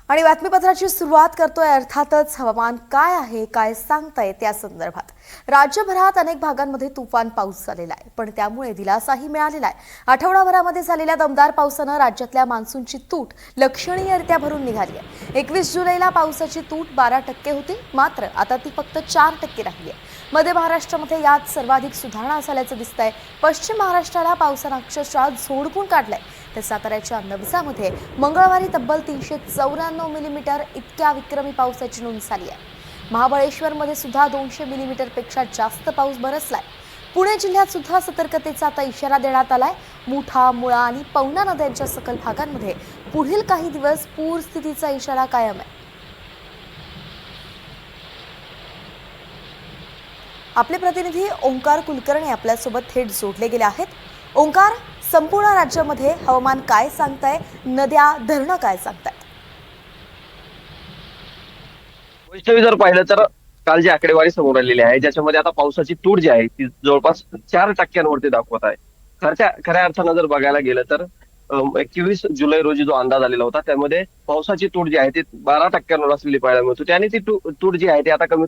आणि बातमीपत्राची सुरुवात करतोय अर्थातच हवामान काय आहे काय सांगताय त्या संदर्भात। राज्यभरात अनेक भागांमध्ये तुफान पाऊस झालेला आहे, पण त्यामुळे दिलासाही मिळालेला आहे। आठवडाभरामध्ये झालेल्या दमदार पावसाने राज्यातल्या मान्सूनची तूट लक्षणीयरित्या भरून निघाली आहे। 21 जुलैला पावसाची तूट 12% होती, मात्र आता ती फक्त 4% राहिली आहे। मध्य महाराष्ट्रामध्ये यात सर्वाधिक सुधारणा झाल्याचं दिसतंय। पश्चिम महाराष्ट्राला पावसाने अक्षरशः झोडपून काढलंय, तर साताऱ्याच्या नवसामध्ये मंगळवारी तब्बल 394 मिलीमीटर इतक्या विक्रमी पावसाची नोंद झाली आहे। महाबळेश्वरमध्ये सुद्धा 200 मिलीमीटरपेक्षा जास्त पाऊस बरसलाय। पुणे जिल्ह्यात सुद्धा सतर्कतेचा आता इशारा देण्यात आलाय। मुठा, मुळा आणि पवना नद्यांच्या सखल भागांमध्ये पुढील काही दिवस पूरस्थितीचा इशारा कायम आहे। आपले प्रतिनिधी ओंकार कुलकर्णी आपल्यासोबत थेट जोडले गेले आहेत। ओंकार, संपूर्ण राज्यामध्ये हवामान काय सांगताय? नद्या, धरणं काय सांगताय? वैष्णवी, जर पाहिलं तर काल जी आकडेवारी समोर आलेली आहे, ज्याच्यामध्ये आता पावसाची तूट जी आहे ती जवळपास 4% दाखवत आहे। खऱ्या अर्थानं जर बघायला गेलं तर 21 जुलै रोजी जो अंदाज आलेला होता त्यामध्ये पावसाची तूट जी आहे ती 12% असलेली पाहायला मिळत होती, आणि ती तूट जी आहे ती आता कमी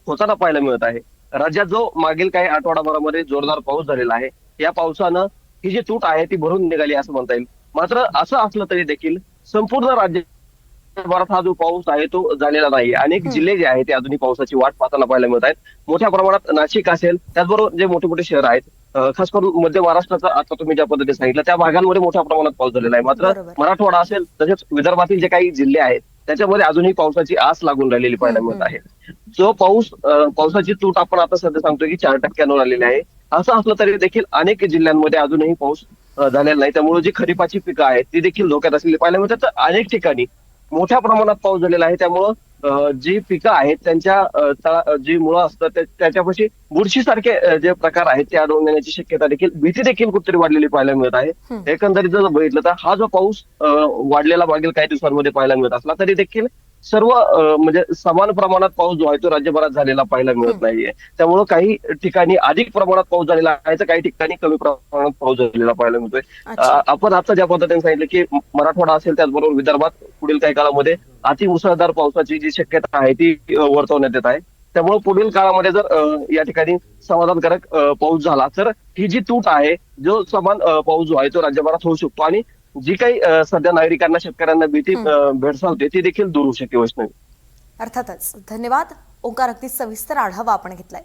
होताना पाहायला मिळत आहे। राज्यात जो मागील काही आठवडाभरामध्ये जोरदार पाऊस झालेला आहे, या पावसानं ही जी तूट आहे ती भरून निघाली असं म्हणता येईल। मात्र असं असलं तरी देखील संपूर्ण राज्यभरात हा जो पाऊस आहे तो झालेला नाही। अनेक जिल्हे जे आहेत ते अजूनही पावसाची वाट पाहताना पाहायला मिळत आहेत। मोठ्या प्रमाणात नाशिक असेल, त्याचबरोबर जे मोठे मोठे शहर आहेत, खास करून मध्य महाराष्ट्राचा आता तुम्ही ज्या पद्धतीने सांगितलं त्या भागांमध्ये मोठ्या प्रमाणात पाऊस झालेला आहे। मात्र बरोबर। मराठवाडा असेल, तसेच विदर्भातील जे काही जिल्हे आहेत त्याच्यामध्ये अजूनही पावसाची आस लागून राहिलेली पाहायला मिळत आहे। जो पावसाची तूट आपण आता सध्या सांगतोय की 4%वर आलेली आहे। असं असलं तरी देखील अनेक जिल्ह्यांमध्ये अजूनही पाऊस झालेला नाही, त्यामुळे जी खरीपाची पिकं आहेत ती देखील धोक्यात असलेली पाहायला मिळतात। तर अनेक ठिकाणी मोठ्या प्रमाणात पाऊस झालेला आहे, त्यामुळं जी पिकं आहेत त्यांच्या जी मुळं असतात त्याच्यापाशी बुरशीसारखे जे प्रकार आहेत ते आढळून येण्याची शक्यता देखील, भीती देखील कुठेतरी वाढलेली पाहायला मिळत आहे। एकंदरीत जर बघितलं तर हा जो पाऊस वाढलेला मागील काही दिवसांमध्ये पाहायला मिळत असला तरी देखील सर्व म्हणजे समान प्रमाणात पाऊस जो आहे तो राज्यभरात झालेला पाहायला मिळत नाहीये। त्यामुळं काही ठिकाणी अधिक प्रमाणात पाऊस झालेला आहे, तर काही ठिकाणी कमी प्रमाणात पाऊस झालेला पाहायला मिळतोय। आपण आता ज्या पद्धतीने सांगितलं की मराठवाडा असेल, त्याचबरोबर विदर्भात पुढील काही काळामध्ये अतिमुसळधार पावसाची जी शक्यता आहे ती वर्तवण्यात येत आहे। त्यामुळे पुढील काळामध्ये जर या ठिकाणी समाधानकारक पाऊस झाला तर ही जी तूट आहे, जो समान पाऊस जो आहे तो राज्यभरात होऊ शकतो, आणि जी काही सध्या नागरिकांना, शेतकऱ्यांना भीती भेडसावते ती देखील दूर होऊ शकते। वैष्णवी, अर्थातच धन्यवाद ओंकार, अगदी सविस्तर आढावा आपण घेतलाय।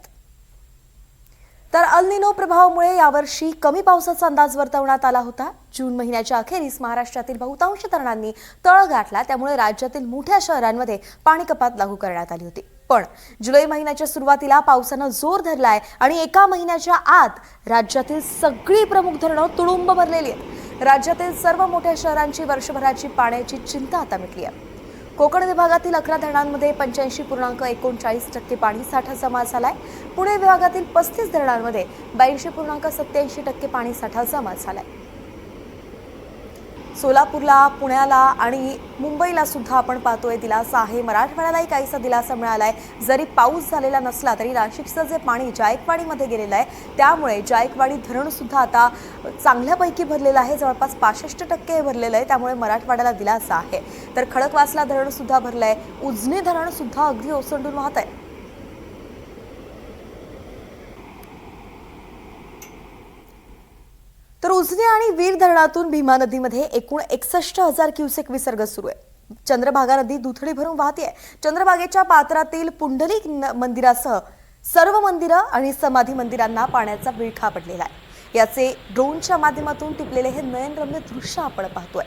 तर अल निनो प्रभावामुळे यावर्षी कमी पावसाचा अंदाज वर्तवण्यात आला होता। जून महिन्याच्या अखेरीस महाराष्ट्रातील बहुतांश धरणांनी तळ गाठला, त्यामुळे राज्यातील मोठ्या शहरांमध्ये पाणी कपात लागू करण्यात आली होती। पण जुलै महिन्याच्या सुरुवातीला पावसानं जोर धरलाय आणि एका महिन्याच्या आत राज्यातील सगळी प्रमुख धरणं तुडुंब भरलेली आहेत। राज्यातील सर्व मोठ्या शहरांची वर्षभराची पाण्याची चिंता आता मिटली आहे। कोकण विभागातील 11 धरणांमध्ये 85.39% पाणी साठा जमा झालाय। पुणे विभागातील 35 धरणांमध्ये 82.87% पाणी साठा जमा झालाय। सोलापूरला, पुण्याला आणि मुंबईला सुद्धा आपण पाहतोय दिलासा आहे। मराठवाड्यालाही काहीसा दिलासा मिळालाय। जरी पाऊस झालेला नसला तरी नाशिकचं जे पाणी जायकवाडीमध्ये गेलेलं आहे, त्यामुळे जायकवाडी धरण सुद्धा आता चांगल्यापैकी भरलेलं आहे, जवळपास 65% भरलेलं आहे। त्यामुळे मराठवाड्याला दिलासा आहे। तर खडकवासला धरण सुद्धा भरलंय। उजनी धरण सुद्धा अगदी ओसंडून वाहत आहे। तर उजनी आणि वीर धरणातून भीमा नदीमध्ये एकूण 61,000 क्युसेक विसर्ग सुरू आहे। चंद्रभागा नदी दुथडी भरून वाहते। चंद्रभागेच्या पात्रातील पुंडलिक मंदिरासह सर्व मंदिरं आणि समाधी मंदिरांना पाण्याचा विळखा पडलेला आहे। याचे ड्रोनच्या माध्यमातून टिपलेले हे नयनरम्य दृश्य आपण पाहतोय।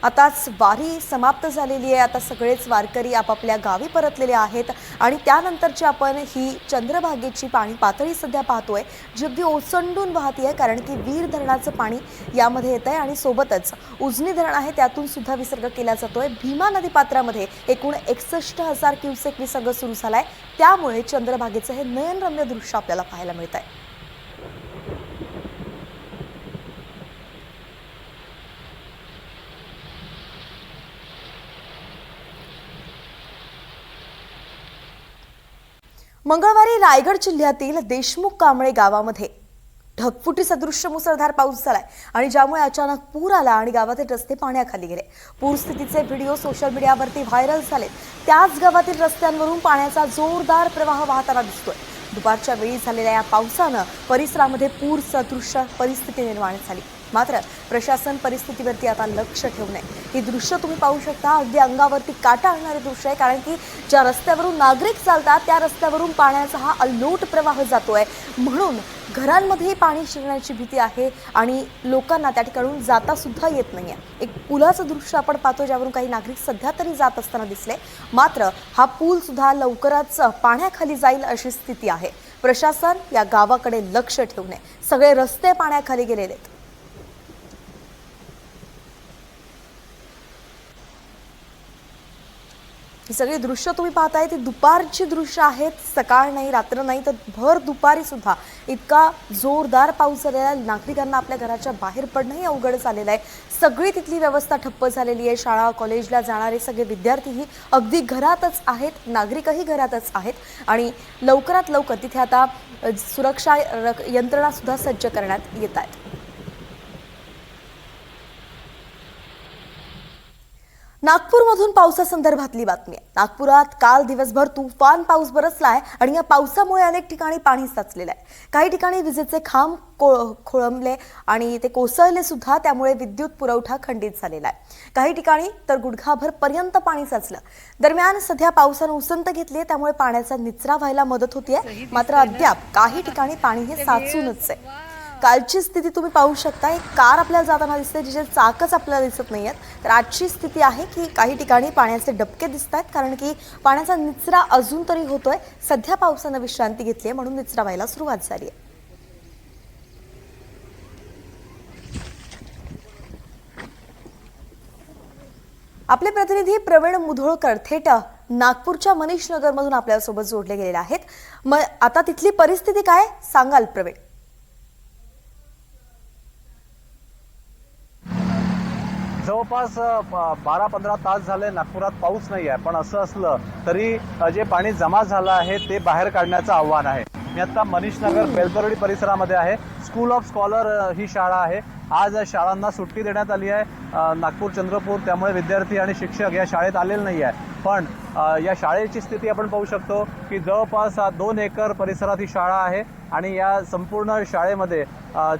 आताच वारी समाप्त झालेली आहे। आता सगळेच वारकरी आपापल्या गावी परतलेले आहेत आणि त्यानंतरची आपण ही चंद्रभागेची पाणी पातळी सध्या पाहतोय, जी अगदी ओसंडून वाहतीये, कारण की वीर धरणाचं पाणी यामध्ये येत आहे आणि सोबतच उजनी धरण आहे त्यातून सुद्धा विसर्ग केला जातोय। भीमा नदी पात्रामध्ये एकूण 61,000 क्युसेक विसर्ग सुरू झालाय, त्यामुळे चंद्रभागेचं हे नयनरम्य दृश्य आपल्याला पाहायला मिळत आहे। मंगळवारी रायगड जिल्ह्यातील देशमुख कांबळे गावामध्ये ढगफुटी सदृश्य मुसळधार पाऊस झालाय आणि ज्यामुळे अचानक पूर आला आणि गावातील रस्ते पाण्याखाली गेले। पूरस्थितीचे व्हिडिओ सोशल मीडियावरती व्हायरल झाले। त्याच गावातील रस्त्यांवरून पाण्याचा जोरदार प्रवाह वाहताना दिसतोय। दुपारच्या वेळी झालेल्या या पावसानं परिसरामध्ये पूर सदृश्य परिस्थिती निर्माण झाली। मात्र प्रशासन परिस्थितीवरती आता लक्ष ठेवून आहे। ही दृश्य तुम्ही पाहू शकता, अगदी अंगावरती काटा आणणारे दृश्य आहे, कारण की ज्या रस्त्यावरून नागरिक चालतात त्या रस्त्यावरून पाण्याचा हा अल्लोट प्रवाह जातोय, म्हणून घरांमध्ये पाणी शिरण्याची भीती आहे आणि लोकांना त्या ठिकाणून जाता सुद्धा येत नाहीये। एक पुलाचं दृश्य आपण पाहतो, ज्यावरून काही नागरिक सध्या तरी जात असताना दिसले। मात्र हा पूल सुद्धा लवकरच पाण्याखाली जाईल अशी स्थिती आहे। प्रशासन या गावाकडे लक्ष ठेवून आहे। सगळे रस्ते पाण्याखाली गेलेले आहेत। ही सगळी दृश्य तुम्ही पाहताय ती दुपारची दृश्य आहेत। सकाळ नाही, रात्र नाही, तर भर दुपारी सुद्धा इतका जोरदार पाऊस झालेला आहे, नागरिकांना आपल्या घराच्या बाहेर पडणंही अवघड झालेलं आहे। सगळी तिथली व्यवस्था ठप्प झालेली आहे। शाळा कॉलेजला जाणारे सगळे विद्यार्थीही अगदी घरातच आहेत, नागरिकही घरातच आहेत आणि लवकरात लवकर तिथे आता सुरक्षा यंत्रणा सुद्धा सज्ज करण्यात येत आहेत। नागपूरमधून पावसासंदर्भातली बातमी आहे। नागपुरात काल दिवसभर तुफान पाऊस बरसलाय आणि या पावसामुळे अनेक ठिकाणी पाणी साचलेलं आहे। काही ठिकाणी विजेचे खांब खोळंबले आणि ते कोसळले सुद्धा, त्यामुळे विद्युत पुरवठा खंडित झालेला आहे। काही ठिकाणी तर गुडघाभर पर्यंत पाणी साचलं। दरम्यान सध्या पावसानं उसंत घेतली आहे, त्यामुळे पाण्याचा निचरा व्हायला मदत होतीये। मात्र अद्याप काही ठिकाणी पाणी हे साचूनच आहे। कालची स्थिती तुम्ही पाहू शकता, एक कार आपल्याला जाताना दिसते, जिचे चाकच आपल्याला दिसत नाहीयेत। तर आजची स्थिती आहे की काही ठिकाणी पाण्याचे डबके दिसत आहेत, कारण की पाण्याचा निचरा अजून तरी होतोय। सध्या पावसानं विश्रांती घेतली आहे, म्हणून निचरा व्हायला सुरुवात झाली आहे। आपले प्रतिनिधी प्रवीण मुधोळकर थेट नागपूरच्या मनीष नगरमधून आपल्यासोबत जोडले गेलेले आहेत। आता तिथली परिस्थिती काय सांगाल प्रवीण? जवळपास 12-15 तास झाले नागपुरात पाऊस नाही आहे, पण असं असलं तरी जे पाणी जमा झालं आहे ते बाहेर काढण्याचं आव्हान आहे। मी आता मनीष नगर बेलतरोडी परिसरामध्ये आहे। स्कूल ऑफ स्कॉलर ही शाळा आहे। आज शाळांना सुट्टी देण्यात आली आहे, नागपूर चंद्रपूर, त्यामुळे विद्यार्थी आणि शिक्षक या शाळेत आलेले नाही आहे। पण या शाळेची स्थिती आपण पाहू शकतो की जवळपास 2 एकर परिसरात ही शाळा आहे आणि या संपूर्ण शाळेमध्ये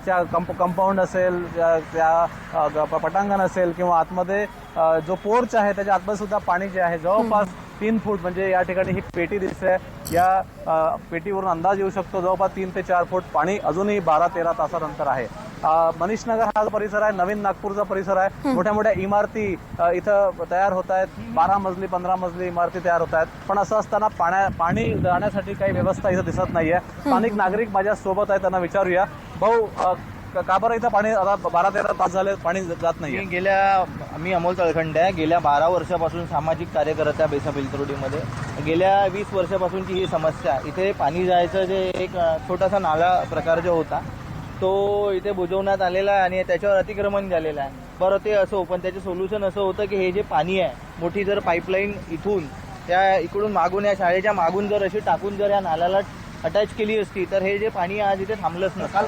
त्या कंपाऊंड असेल, त्या पटांगण असेल किंवा आतमध्ये जो पोर्च आहे त्याच्या आतमध्ये सुद्धा पाणी जे आहे जवळपास 3 फूट, म्हणजे या ठिकाणी ही पेटी दिसते, या पेटीवरून अंदाज येऊ शकतो जवळपास 3 ते 4 फूट पाणी अजूनही 12-13 तासानंतर आहे। मनीष नगर हा परिसर आहे, नवीन नागपूरचा परिसर आहे। मोठ्या मोठ्या इमारती इथं तयार होत आहेत, 12 मजली 15 मजली इमारती तयार होत आहेत, पण असं असताना पाणी जाण्यासाठी काही व्यवस्था इथं दिसत नाहीये। स्थानिक नागरिक माझ्या सोबत आहेत, त्यांना विचारूया, भाऊ का बरं इथं पाणी आता 12-13 तास झाले पाणी जात नाही? मी अमोल तळखंडे आहे। गेल्या 12 वर्षापासून सामाजिक कार्यकर्ता बेलतरोडीमध्ये गेल्या 20 वर्षापासूनची ही समस्या। इथे पाणी जायचं जे एक छोटासा नाला प्रकार जो होता तो इथे बुजवण्यात आलेला आहे आणि त्याच्यावर अतिक्रमण झालेलं आहे। बरं ते असो, पण त्याचं सोल्युशन असं होतं की हे जे पाणी आहे, मोठी जर पाईपलाईन इथून त्या इकडून मागून या शाळेच्या मागून जर अशी टाकून जर या नाल्याला अटॅच केली असती तर हे जे पाणी आज इथे थांबलंच नसतं। काल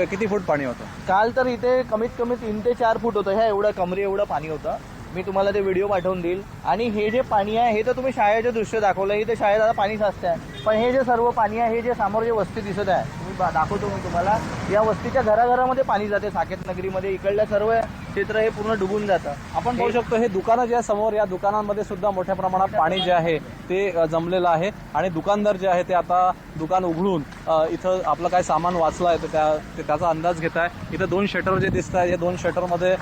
किती फूट पाणी होतं? काल तर इथे कमीत कमी 3 ते 4 फूट होतं, ह्या एवढं कमरे एवढं पाणी होतं। मी तुम्हाला ते व्हिडिओ पाठवून देईल। आणि हे जे पाणी आहे हे तर तुम्ही शाळेचं दृश्य दाखवलं, इथे शाळेत आता पाणी साचतं आहे, पण हे जे सर्व पाणी आहे, हे जे समोर जे वस्ती दिसत आहे, तुम्ही दाखवतो मी तुम्हाला, या वस्तीच्या घराघरामध्ये पाणी जाते। साकेत नगरीमध्ये इकडल्या सर्व क्षेत्र हे पूर्ण डुबून जातं। आपण पाहू शकतो हे दुकानं जे समोर, या दुकानांमध्ये सुद्धा मोठ्या प्रमाणात पाणी जे आहे ते जमलेलं आहे आणि दुकानदार जे आहे ते आता दुकान उघडून इथं आपलं काय सामान वाचलं आहे तर त्याचा अंदाज घेत आहे। इथं 2 शटर जे दिसत आहेत, या 2 शटरमध्ये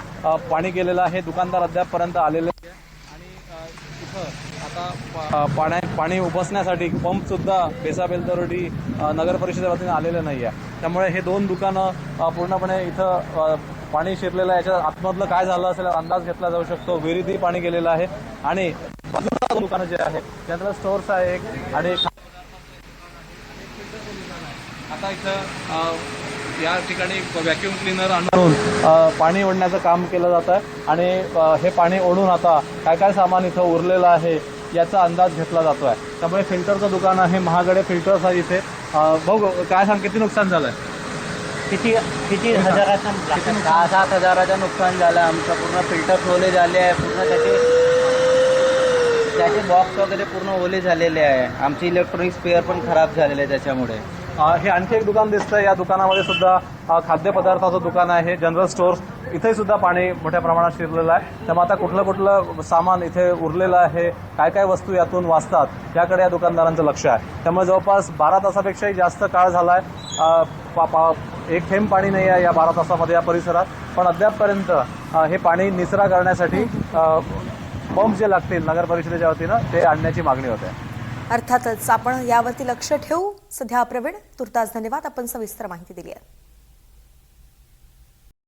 पाणी गेलेलं आहे। दुकानदार अद्यापपर्यंत आलेले आहे आणि इथं आता पाणी उपसण्यासाठी पंप सुद्धा बेलतरोडी नगर परिषदेच्या वतीने आलेले नाही आहे। त्यामुळे हे 2 दुकानं पूर्णपणे इथं पाणी शिरलेलं आहे। याच्या आतमधलं काय झालं असेल अंदाज घेतला जाऊ शकतो। विहिरीतही पाणी गेलेलं आहे आणि बाजूला दुकानं जे आहे त्यातलं स्टोअर्स आहे एक, आणि आता इथं या ठिकाणी व्हॅक्यूम क्लीनर आणून पाणी ओढण्याचं काम केलं जातं आहे आणि हे पाणी ओढून आता काय काय सामान इथं उरलेलं आहे याचा अंदाज घेतला जातो आहे। त्यामुळे फिल्टरचं दुकान आहे, महागडे फिल्टर्स आहे इथे। भाऊ काय सांग, किती नुकसान झालंय? किती हजाराचं 6-7 हजाराचं नुकसान झालं आमचं. पूर्ण फिल्टर ओले झाले आहे, पूर्ण त्याचे बॉक्स वगैरे पूर्ण ओले झालेले आहे. आमचे इलेक्ट्रॉनिक स्पेअर पण खराब झालेले आहे त्याच्यामुळे. हे आणखी एक दुकान दिसतंय. या दुकानामध्ये सुद्धा खाद्यपदार्थाचं दुकान आहे, जनरल स्टोअर्स. इथे सुद्धा पाणी मोठ्या प्रमाणात शिरलेलं आहे. त्यामुळे आता कुठलं सामान इथे उरलेलं आहे, काय काय वस्तू यातून वाचतात याकडे या दुकानदारांचं लक्ष आहे. त्यामुळे जवळपास 12 तासापेक्षाही जास्त काळ झालाय. एक थेंब पाणी नाही आहे या 12 तासामध्ये या परिसरात. पण अद्यापपर्यंत हे पाणी निचरा करण्यासाठी पंप जे लागतील नगर परिषदेच्या वतीनं ते आणण्याची मागणी होते. अर्थातच आपण यावरती लक्ष ठेवू. सध्या प्रवीण, तुर्तास धन्यवाद. आपण सविस्तर माहिती दिली आहे.